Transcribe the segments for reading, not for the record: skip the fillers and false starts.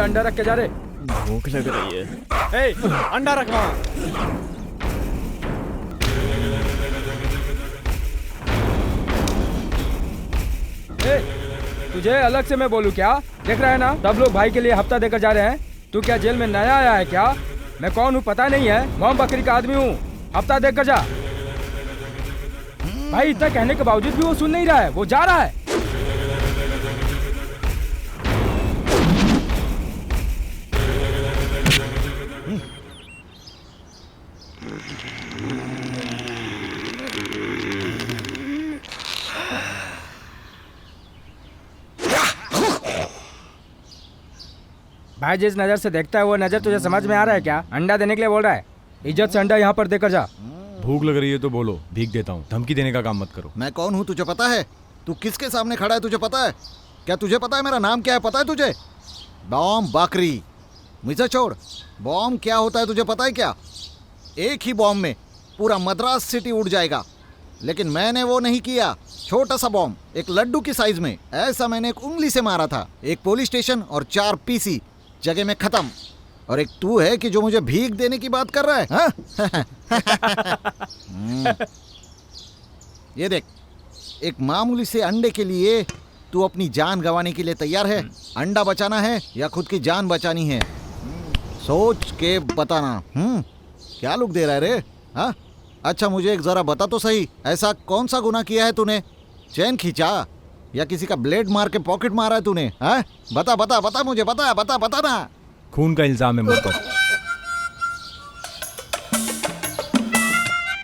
अंडा रख के जा रे। भूख लग रही है। ए, अंडा रख वहाँ। ए, तुझे अलग से मैं बोलूं क्या? देख रहा है ना, सब लोग भाई के लिए हफ्ता देकर जा रहे हैं। तू क्या जेल में नया आया है क्या? मैं कौन हूँ पता नहीं है? मोहम्मद बकरी का आदमी हूँ। हफ्ता देकर जा। भाई इतना कहने के बावजूद भी वो सुन नहीं रहा है, वो जा रहा है। भाई जिस नजर से देखता है वो नजर तुझे समझ में आ रहा है क्या? अंडा देने के लिए बोल रहा है। इज्जत से अंडा यहाँ पर देकर जा। भूख लग रही है तो बोलो, भीख देता हूँ। धमकी देने का काम मत करो। मैं कौन हूँ तुझे पता है? तू किसके सामने खड़ा है तुझे पता है? क्या तुझे पता है मेरा नाम क्या है? पता है तुझे? बॉम्ब बकरी। मुझे छोड़। बॉम्ब क्या होता है तुझे पता है क्या? एक ही बॉम्ब में पूरा मद्रास सिटी उड़ जाएगा, लेकिन मैंने वो नहीं किया। छोटा सा बॉम्ब, एक लड्डू की साइज में, ऐसा मैंने एक उंगली से मारा था। एक पुलिस स्टेशन और 4 पीसी जगह में खत्म। और एक तू है कि जो मुझे भीख देने की बात कर रहा है, हाँ? ये देख, एक मामूली से अंडे के लिए तू अपनी जान गंवाने के लिए तैयार है? अंडा बचाना है या खुद की जान बचानी है? सोच के बताना। क्या लुक दे रहा है रे? हाँ, अच्छा मुझे एक जरा बता तो सही, ऐसा कौन सा गुनाह किया है तूने? चैन खींचा या किसी का ब्लेड मार के पॉकेट मारा है तूने? हाँ, बता बता बता, मुझे बता बता बता ना। खून का इल्जाम है मुझ पर।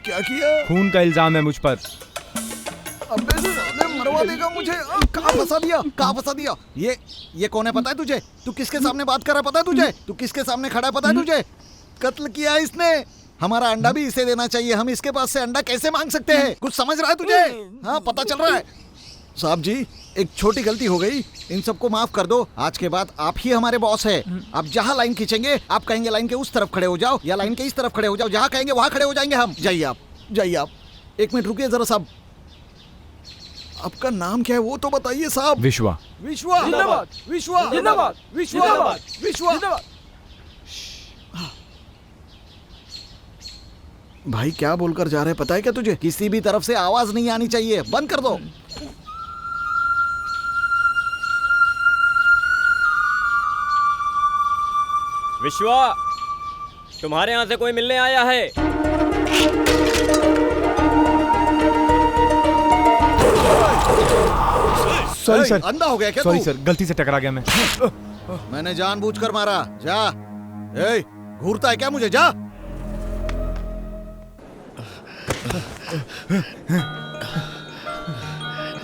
क्या किया? खून का इल्जाम है मुझ पर। अबे साले मरवा देगा मुझे। कहाँ फंसा दिया? कहाँ फंसा दिया? ये कौन है पता है तुझे? तू किसके सामने बात कर रहा है पता है तुझे? तू किसके सामने खड़ा है पता है तुझे? कत्ल किया है इसने। हमारा अंडा भी इसे देना चाहिए। हम इसके पास से अंडा कैसे मांग सकते हैं? कुछ समझ रहा है तुझे? हाँ, पता चल रहा है? साहब जी, एक छोटी गलती हो गई, इन सबको माफ कर दो। आज के बाद आप ही हमारे बॉस है। आप जहाँ लाइन खींचेंगे, आप कहेंगे लाइन के उस तरफ खड़े हो जाओ या लाइन के इस तरफ खड़े हो जाओ। जहाँ कहेंगे वहाँ खड़े हो जाएंगे हम। जाइए आप, जाइए आप। एक मिनट रुकिए जरा साहब, आपका नाम क्या है वो तो बताइए साहब। विश्वा। विश्वा जिंदाबाद, विश्वा जिंदाबाद, विश्वा जिंदाबाद, विश्वा। जिंदाबाद। भाई क्या बोलकर जा रहे हैं पता है क्या तुझे? किसी भी तरफ से आवाज नहीं आनी चाहिए, बंद कर दो। विश्वा, तुम्हारे यहाँ से कोई मिलने आया है। Sorry sir. अंधा हो गया क्या सॉरी तू? सर, गलती से टकरा गया मैं। मैंने जानबूझकर मारा। जा। ए, घूरता है क्या मुझे? जा।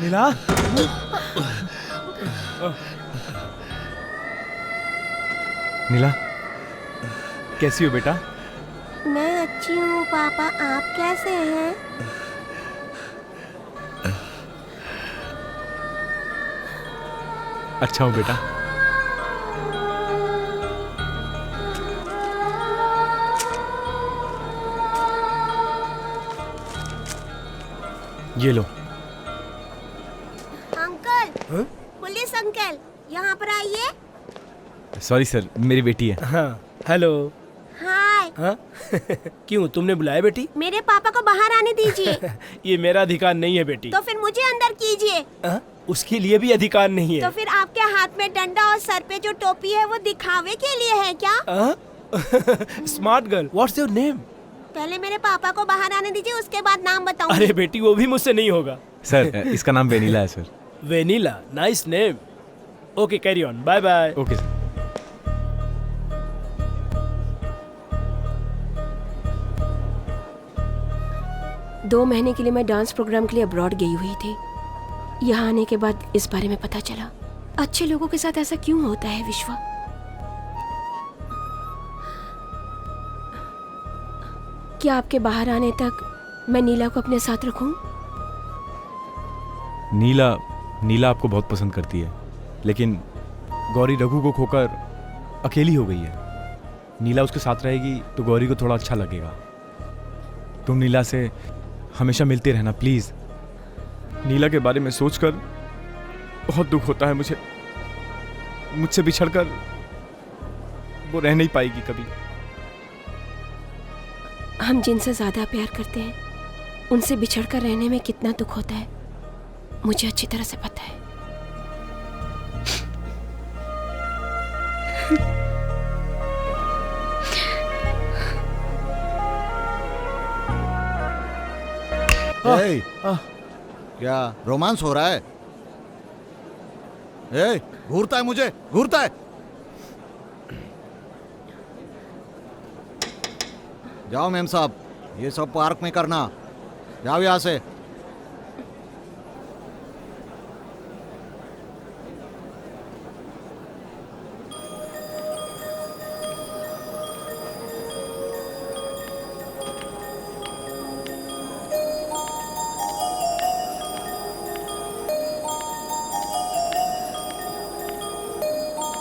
नीला। नीला, कैसी हो बेटा? मैं अच्छी हूँ पापा, आप कैसे हैं? अच्छा हूँ बेटा। ये लो। अंकल, पुलिस अंकल, यहाँ पर आइए। सॉरी सर, मेरी बेटी है। हाँ, हेलो। हाय। हाँ? क्यों, तुमने बुलाया बेटी? मेरे पापा को बाहर आने दीजिए। ये मेरा अधिकार नहीं है बेटी। तो फिर मुझे अंदर कीजिए। हाँ? उसके लिए भी अधिकार नहीं तो है। फिर आपके हाथ में डंडा और सर पे जो टोपी है वो दिखावे के लिए है क्या? Smart girl, what's your name? पहले मेरे पापा को बाहर आने दीजिए, उसके बाद नाम बताऊंगी। अरे बेटी, वो भी मुझसे नहीं होगा। सर, इसका नाम वेनिला है sir. Vanilla, nice name. Okay, carry on, bye bye. Okay sir. 2 महीने के लिए मैं डांस प्रोग्राम के लिए अब्रॉड गई हुई थी। यहाँ आने के बाद इस बारे में पता चला। अच्छे लोगों के साथ ऐसा क्यों होता है विश्वा? क्या आपके बाहर आने तक मैं नीला को अपने साथ रखूं? नीला आपको बहुत पसंद करती है, लेकिन गौरी रघु को खोकर अकेली हो गई है। नीला उसके साथ रहेगी तो गौरी को थोड़ा अच्छा लगेगा। तुम नीला से हमेशा मिलते रहना प्लीज। नीला के बारे में सोचकर बहुत दुख होता है मुझे। मुझसे बिछड़कर वो रह नहीं पाएगी कभी। हम जिनसे ज्यादा प्यार करते हैं उनसे बिछड़कर रहने में कितना दुख होता है मुझे अच्छी तरह से पता है। ए, क्या रोमांस हो रहा है? ए, घूरता है मुझे, घूरता है। जाओ मेम साहब, ये सब पार्क में करना। जाओ यहाँ से।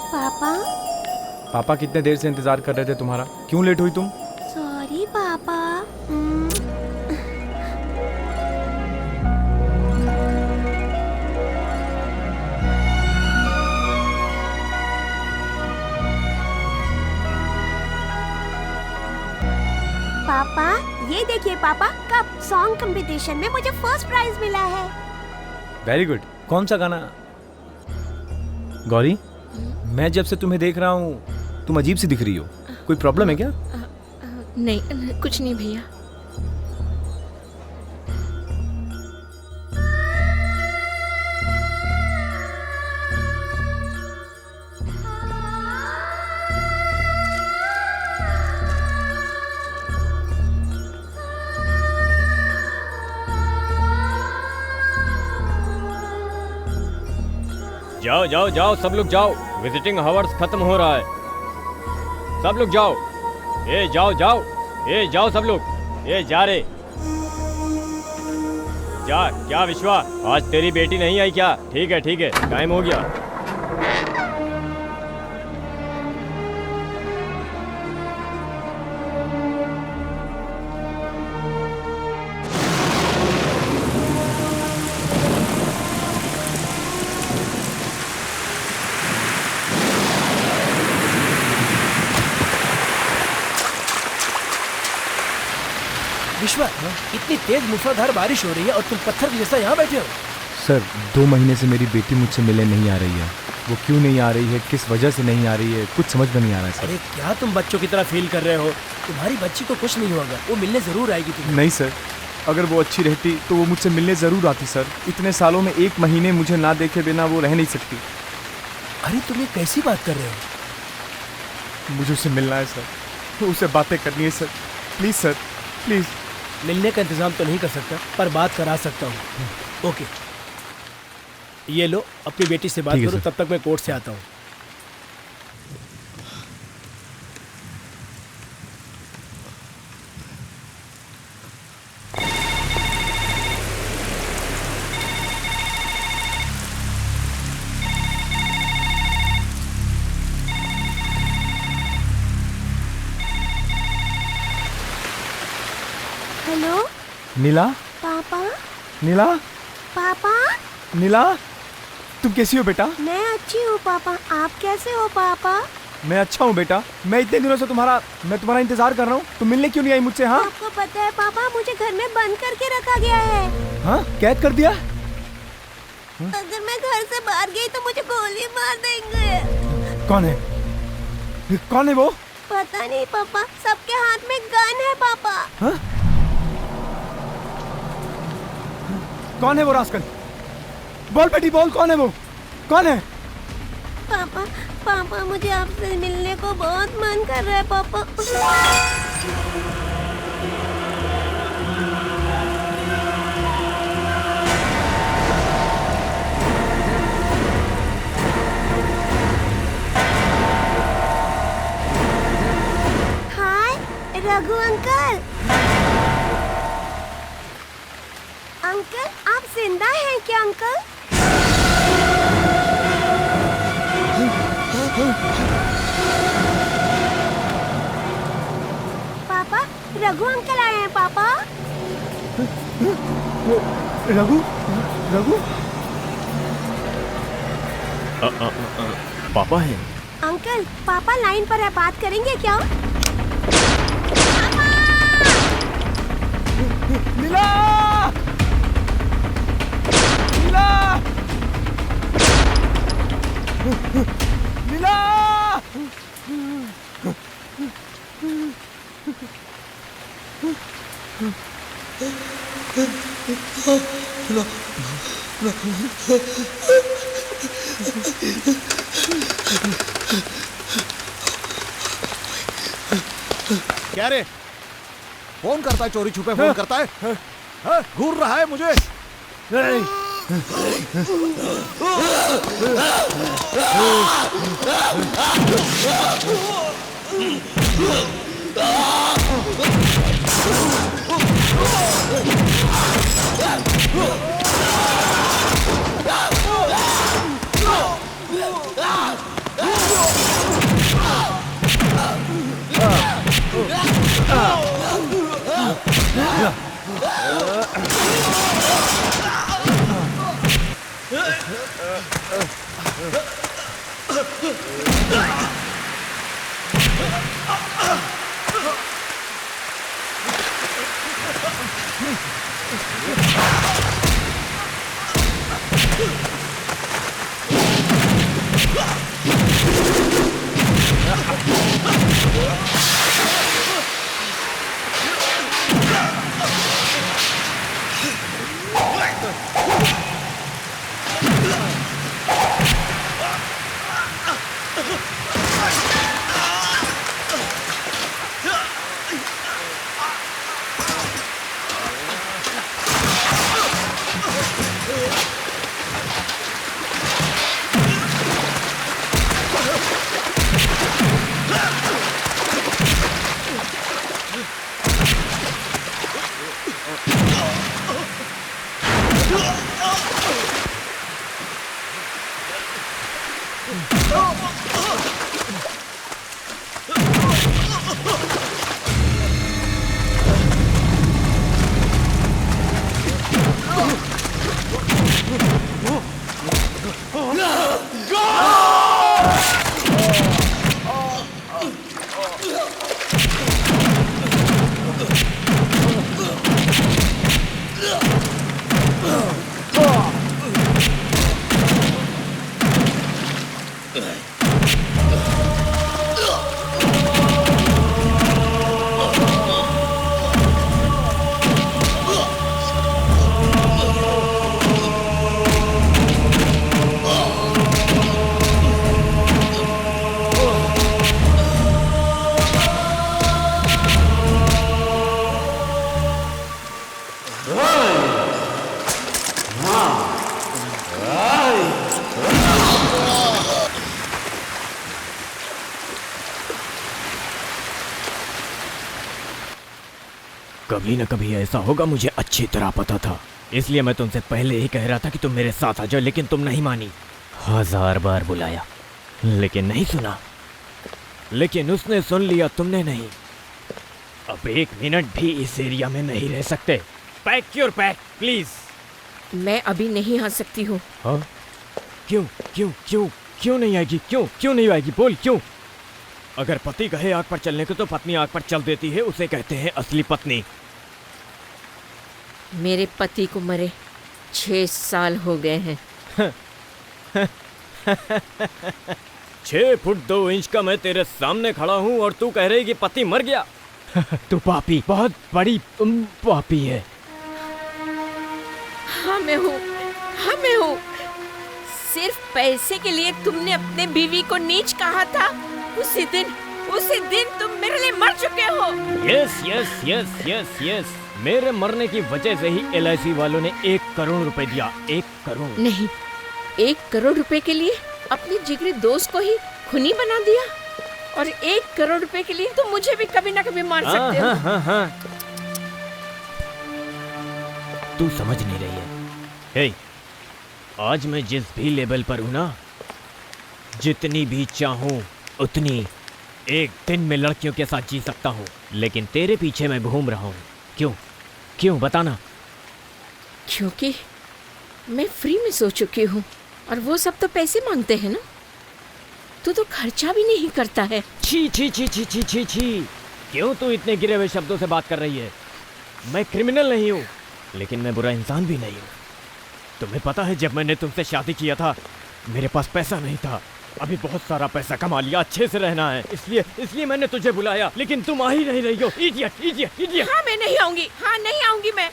पापा, पापा कितने देर से इंतजार कर रहे थे तुम्हारा। क्यों लेट हुई तुम? सॉरी पापा। पापा, ये देखिए पापा, कब सॉन्ग कंपटीशन में मुझे फर्स्ट प्राइज मिला है। Very good. कौन सा गाना? गौरी, मैं जब से तुम्हें देख रहा हूँ तुम अजीब सी दिख रही हो। कोई प्रॉब्लम है क्या? नहीं, कुछ नहीं भैया। जाओ जाओ जाओ, सब लोग जाओ, विजिटिंग आवर्स खत्म हो रहा है। सब लोग जाओ। ए जाओ जाओ, ए जाओ सब लोग, ए जा रे। जा। क्या विश्वा, आज तेरी बेटी नहीं आई क्या? ठीक है ठीक है, टाइम हो गया। विश्वा, इतनी तेज मूसलाधार बारिश हो रही है और तुम पत्थर के जैसा यहाँ बैठे हो। सर, 2 महीने से मेरी बेटी मुझसे मिलने नहीं आ रही है। वो क्यों नहीं आ रही है, किस वजह से नहीं आ रही है, कुछ समझ में नहीं आ रहा है सर। अरे क्या तुम बच्चों की तरह फील कर रहे हो? तुम्हारी बच्ची को कुछ नहीं होगा, वो मिलने जरूर आएगी तुम्हें। नहीं सर, अगर वो अच्छी रहती तो वो मुझसे मिलने ज़रूर आती सर। इतने सालों में 1 महीने मुझे ना देखे बिना वो रह नहीं सकती। अरे तुम ये कैसी बात कर रहे हो? मुझे उससे मिलना है सर, उससे बातें करनी है सर। Please sir, please. मिलने का इंतजाम तो नहीं कर सकता, पर बात करा सकता हूँ। ओके, ये लो, अपनी बेटी से बात ठीक है करो, सर। तब तक मैं कोर्ट से आता हूँ। हेलो नीला, पापा। नीला, पापा, नीला, तुम कैसी हो बेटा? मैं अच्छी हूँ पापा, आप कैसे हो पापा? मैं अच्छा हूँ बेटा। मैं इतने दिनों से तुम्हारा इंतजार कर रहा हूँ। तुम मिलने क्यों नहीं आई मुझसे? हाँ आपको पता है पापा, मुझे घर में बंद करके रखा गया है। हाँ, कैद कर दिया? अगर मैं घर से बाहर गई तो मुझे गोली मार देंगे। कौन है? कौन है वो? पता नहीं पापा, सबके हाथ में गन है पापा। हाँ? कौन है वो रास्कल? बोल बेटी बोल, कौन है वो? कौन है? पापा, पापा मुझे आपसे मिलने को बहुत मन कर रहा है पापा। हाय रघु अंकल। अंकल, आप जिंदा हैं क्या अंकल? पापा, रघु अंकल आए हैं पापा। रघु, रघु, पापा है? अंकल, पापा लाइन पर है, बात करेंगे क्या? नीला! नीला! नीला! क्या रे? फोन करता है, चोरी छुपे फोन करता है? हाँ, घूर रहा है मुझे। कभी न कभी ऐसा होगा, मुझे अच्छी तरह पता था। इसलिए मैं तुमसे पहले ही कह रहा था कि तुम मेरे साथ आ जाओ, लेकिन तुम नहीं मानी। 1000 बार बुलाया लेकिन नहीं सुना। लेकिन उसने सुन लिया, तुमने नहीं। अब 1 मिनट भी इस एरिया में नहीं रह सकते। Pack your pack please. मैं अभी नहीं आ सकती हूँ। हाँ? क्यों क्यों क्यों क्यों नहीं आएगी? क्यों नहीं आएगी? बोल क्यों? अगर पति कहे आग पर चलने को तो पत्नी आग पर चल देती है, उसे कहते हैं असली पत्नी। मेरे पति को मरे 6 साल हो गए हैं। 6 फुट 2 इंच का मैं तेरे सामने खड़ा हूँ और तू कह रही कि पति मर गया। तू पापी, बहुत बड़ी पापी है। हाँ मैं हूँ। सिर्फ पैसे के लिए तुमने अपने बीवी को नीच कहा था। उसी दिन तुम मेरे लिए मर चुके हो। यस। मेरे मरने की वजह से ही LIC वालों ने 1 करोड़ रुपए दिया। 1 करोड़ नहीं, 1 करोड़ रुपए के लिए अपने जिगरी दोस्त को ही खूनी बना दिया। और 1 करोड़ रुपए के लिए तुम मुझे भी कभी ना कभी मार सकते हो। हाँ। तू समझ नहीं रही है। हे, आज मैं जिस भी लेवल पर हूं ना, जितनी भी चाहूं उतनी एक दिन में लड़कियों के साथ जी सकता हूं। लेकिन तेरे पीछे मैं घूम रहा हूं। क्यों बताना? क्योंकि मैं फ्री में सो चुकी हूँ और वो सब तो पैसे मांगते हैं ना। तो खर्चा भी नहीं करता है। छी छी छी छी छी छी छी, क्यों तू इतने गिरे हुए शब्दों से बात कर रही है? मैं क्रिमिनल नहीं हूँ, लेकिन मैं बुरा इंसान भी नहीं हूँ। तुम्हें पता है जब मैंने तुमसे शादी किया था मेरे पास पैसा नहीं था। अभी बहुत सारा पैसा कमा लिया, अच्छे से रहना है, इसलिए मैंने तुझे बुलाया, लेकिन तुम आ ही नहीं रही हो। Idiot idiot idiot. हाँ मैं नहीं आऊंगी, हाँ नहीं आऊंगी मैं।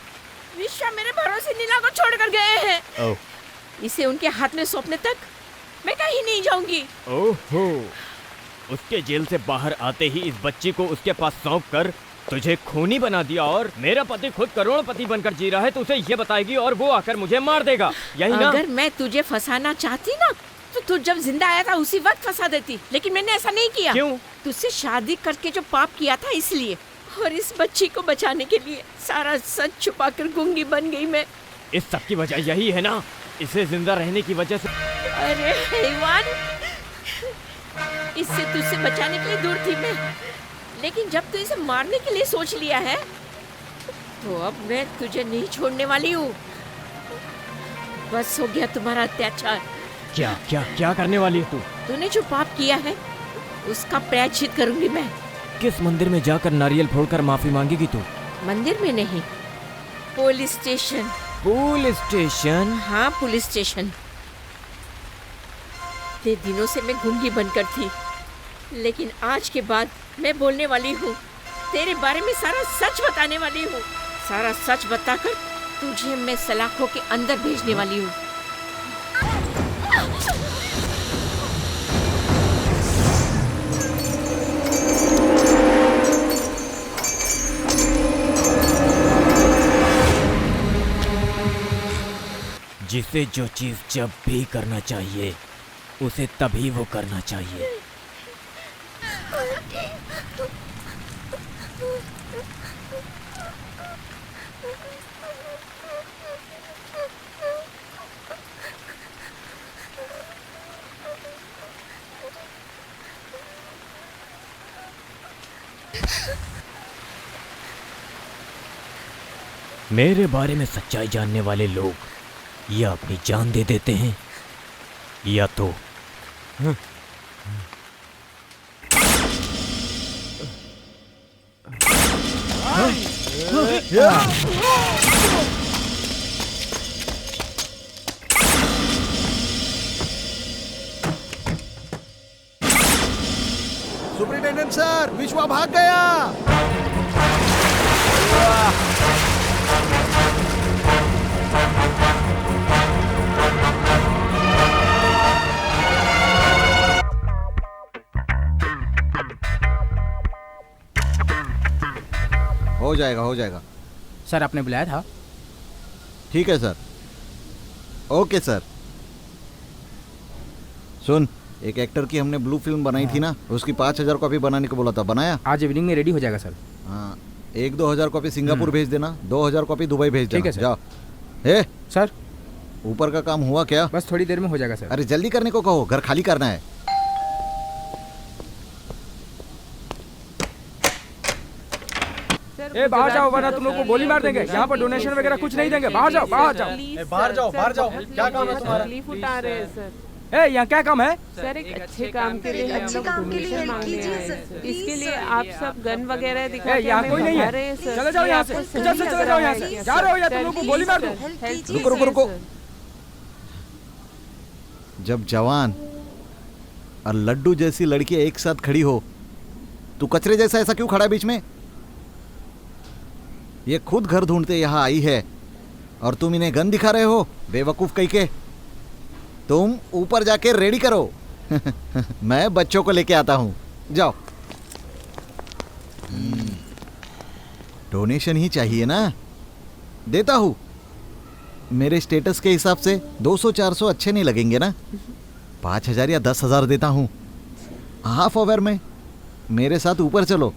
विश्वा मेरे भरोसे नीला को छोड़कर गए हैं। ओह, इसे उनके हाथ में सौंपने तक मैं कहीं नहीं जाऊंगी। ओहो, उसके जेल से बाहर आते ही इस बच्ची को उसके पास सौंप कर तुझे खूनी बना दिया, और मेरा पति खुद करोड़पति बनकर जी रहा है तो उसे ये बताएगी और वो आकर मुझे मार देगा, यही ना? अगर मैं तुझे फंसाना चाहती ना तो तू जब जिंदा आया था उसी वक्त फंसा देती, लेकिन मैंने ऐसा नहीं किया। क्यों? तुझसे शादी करके जो पाप किया था इसलिए, और इस बच्ची को बचाने के लिए सारा सच छुपाकर गूंगी बन गई मैं। इस सब की वजह यही है ना, इसे जिंदा रहने की वजह से। अरे हैवान, इससे तुझसे बचाने के लिए दूर थी मैं, लेकिन जब तू इसे मारने के लिए सोच लिया है तो अब मैं तुझे नहीं छोड़ने वाली हूँ। बस हो गया तुम्हारा अत्याचार। क्या क्या क्या करने वाली है तू? तूने जो पाप किया है उसका प्रायश्चित करूंगी मैं। किस मंदिर में जाकर नारियल फोड़कर माफी मांगेगी तू? मंदिर में नहीं, पुलिस स्टेशन। Police station? हाँ पुलिस स्टेशन। इतने दिनों से मैं गूंगी बनकर थी, लेकिन आज के बाद मैं बोलने वाली हूँ, तेरे बारे में सारा सच बताने वाली हूँ। सारा सच बताकर तुझे मैं सलाखों के अंदर भेजने वाली हूँ। जिसे जो चीज जब भी करना चाहिए उसे तभी वो करना चाहिए। मेरे बारे में सच्चाई जानने वाले लोग या अपनी जान दे देते हैं या तो सुपरिटेंडेंट सर, विश्वा भाग गया। हो जाएगा सर आपने बुलाया था? ठीक है सर। Okay sir. सुन, एक एक्टर की हमने ब्लू फिल्म बनाई थी ना, उसकी 5000 कॉपी बनाने को बोला था, बनाया? आज इवनिंग में रेडी हो जाएगा सर। हाँ, 1-2 कॉपी सिंगापुर भेज देना, 2000 कॉपी दुबई भेज देना। ठीक है सर। जाओ। हे सर ऊपर का काम हुआ क्या? बस थोड़ी देर में हो जाएगा सर। अरे जल्दी करने को कहो, घर खाली करना है। ए बाहर जाओ वरना तुम लोग को गोली मार देंगे। यहाँ पर डोनेशन वगैरह कुछ नहीं देंगे। बाहर जाओ, बाहर जाओ। बाहर जाओ, बाहर जाओ। क्या काम है तुम्हारा? तकलीफ उठा रहे हैं सर। ए यहाँ क्या काम है? सर एक अच्छे काम के लिए हम लोग डोनेशन मांगने आए हैं सर। इसके लिए आप सब गन वगैरह दिखा के यहाँ हमें कोई नहीं भगा है। रहे हैं सर। चले जाओ यहाँ से, जल्द से चले जाओ यहाँ से। जा रहे हो या तुम लोग को गोली मार दूं? रुको रुको रुको। जब जवान और लड्डू जैसी लड़कियां एक साथ खड़ी हो, तू कचरे जैसा ऐसा क्यों खड़ा है बीच में? ये खुद घर ढूंढते यहाँ आई है और तुम इन्हें गन दिखा रहे हो, बेवकूफ कहीं के। तुम ऊपर जाके रेडी करो। मैं बच्चों को लेके आता हूँ, जाओ। डोनेशन ही चाहिए ना, देता हूँ। मेरे स्टेटस के हिसाब से 200-400 अच्छे नहीं लगेंगे ना? 5000 या 10,000 देता हूँ, हाफ आवर में। मेरे साथ ऊपर चलो।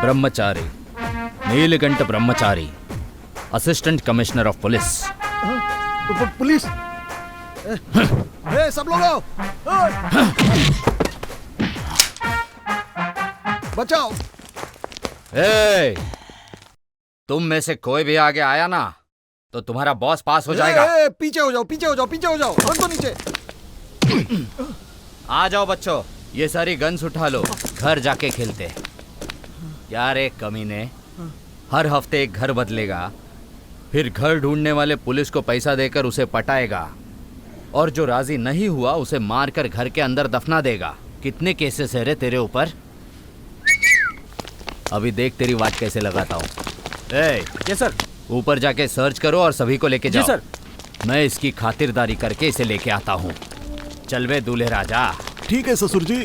ब्रह्मचारी नीलकंठ ब्रह्मचारी, assistant commissioner of police. Police! सब लोग आओ! बचाओ। ए, तुम में से कोई भी आगे आया ना तो तुम्हारा बॉस पास हो जाएगा। पीछे हो जाओ, पीछे हो जाओ, पीछे हो जाओ, और तो नीचे। आ जाओ बच्चों, ये सारी गन्स उठा लो, घर जाके खेलते। यार एक कमीने हर हफ्ते एक घर बदलेगा, फिर घर ढूंढने वाले पुलिस को पैसा देकर उसे पटाएगा, और जो राजी नहीं हुआ उसे मारकर घर के अंदर दफना देगा। कितने केसेस है रे तेरे ऊपर? अभी देख तेरी वाट कैसे लगाता हूँ। Yes sir. ऊपर जाके सर्च करो और सभी को लेके जाओ। जी सर। मैं इसकी खातिरदारी करके इसे लेके आता हूँ। चल बे दूल्हे राजा। ठीक है ससुर जी।